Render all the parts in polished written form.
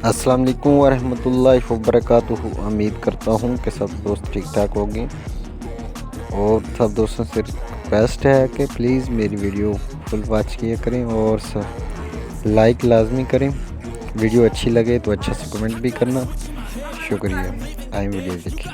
अस्सलाम वालेकुम वरहमतुल्लाहि वबरकातुहू। उम्मीद करता हूँ कि सब दोस्त ठीक ठाक होंगे और सब दोस्तों से रिक्वेस्ट है कि प्लीज़ मेरी वीडियो फुल वॉच किया करें और लाइक लाजमी करें। वीडियो अच्छी लगे तो अच्छा सा कमेंट भी करना। शुक्रिया। आए वीडियो देखिए।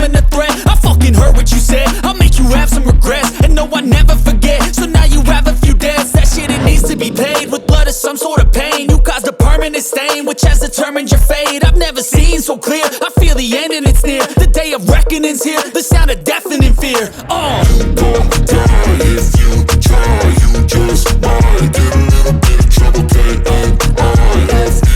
A threat, I fucking heard what you said. I'll make you have some regrets. And no, I never forget. So now you have a few debts. That shit, it needs to be paid with blood or some sort of pain. You caused a permanent stain, which has determined your fate. I've never seen so clear. I feel the end and it's near. The day of reckoning's here. The sound of deafening fear. You gon' die if you try. You just might get a little bit of trouble. K-N-I-F-E,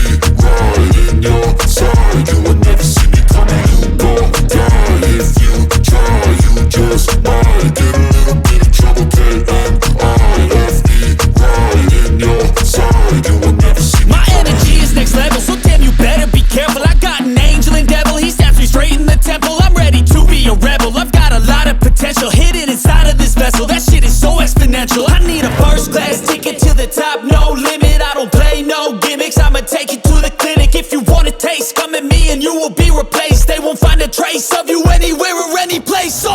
right in your side. You will never see me coming. You gon' die if you try. You just might get a little bit of trouble. K-N-I-F-E, right in your side. You will never see me My energy is next level, so damn you better be careful. I got an angel and devil, he snaps me straight in the temple. I'm ready to be a rebel, I've got a lot of potential hidden inside of this vessel. That shit is so exponential. I need a first class ticket to the top, no limit. I don't play no gimmicks, I'ma take you to the clinic. If you want a taste, come at me and you will be replaced. They won't find a trace of you anywhere or any place. You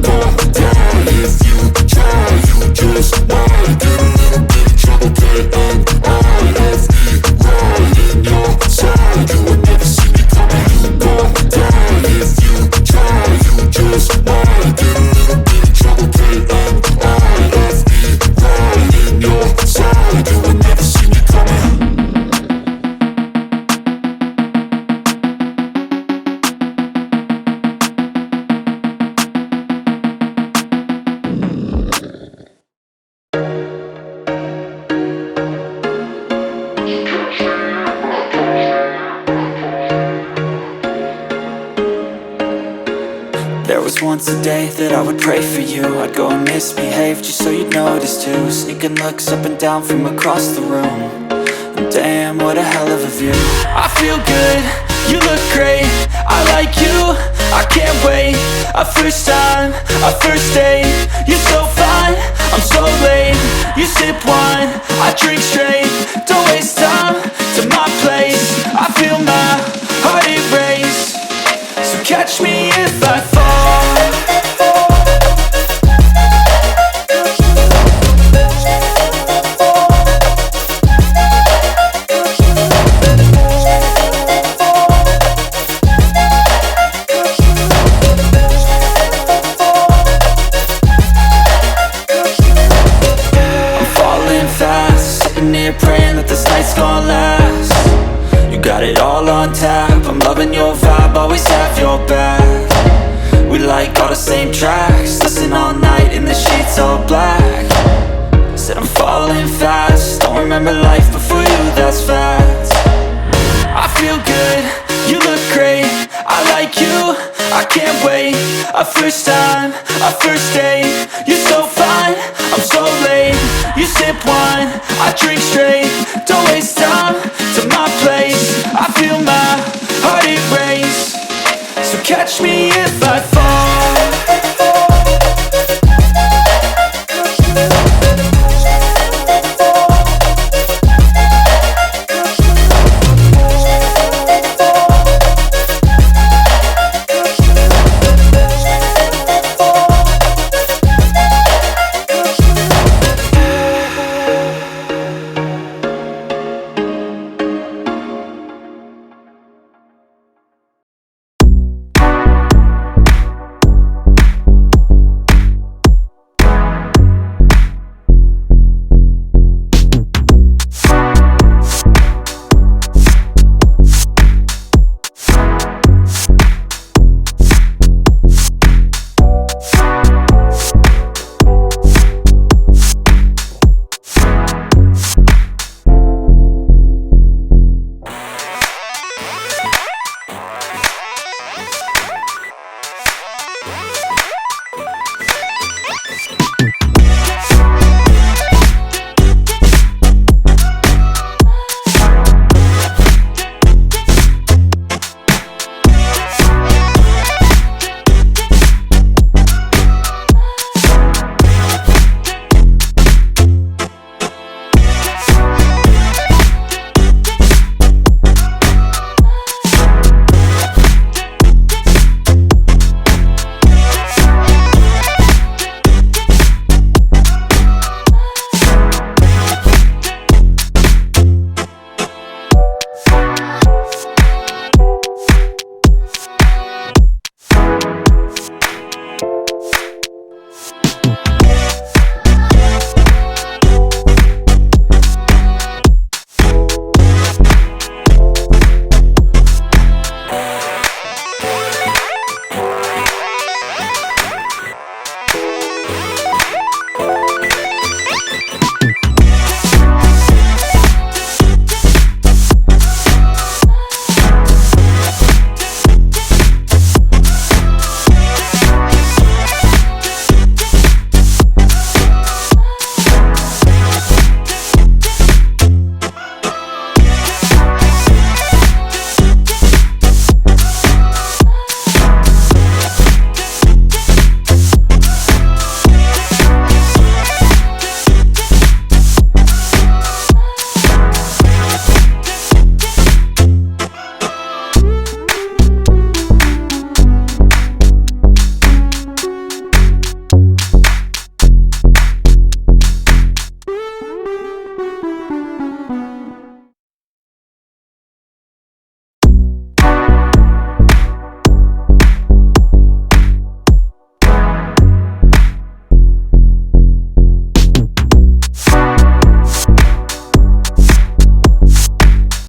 gon' die if you try. You just might get a little bit of trouble. K-N-I-F-E, right in your side. You will never see me coming. You gon' die if you try. You just might get a little bit of trouble. K-N-I-F-E, right in your side. You will never see me coming. There was once a day that I would pray for you. I'd go and misbehave just so you'd notice too. Sneaking looks up and down from across the room. And damn, what a hell of a view. I feel good, you look great, I like you, I can't wait. A first time, a first date. You're so fine, I'm so late. You sip wine, I drink straight. Don't waste time to my place. I feel my heart erase. So catch me if I fall. I'm falling fast, sitting here praying that this night's gonna last. You got it all on tap, I'm loving your vibe, always have your back. We like all the same tracks, listen all night in the sheets all black. Said I'm falling fast, don't remember life before you, that's fact. I feel good, you look great, I like you, I can't wait. A first time, a first date. You're so fine, I'm so late. You sip wine, I drink straight. Don't waste time to my place. I feel my heart erase. So catch me if I fall.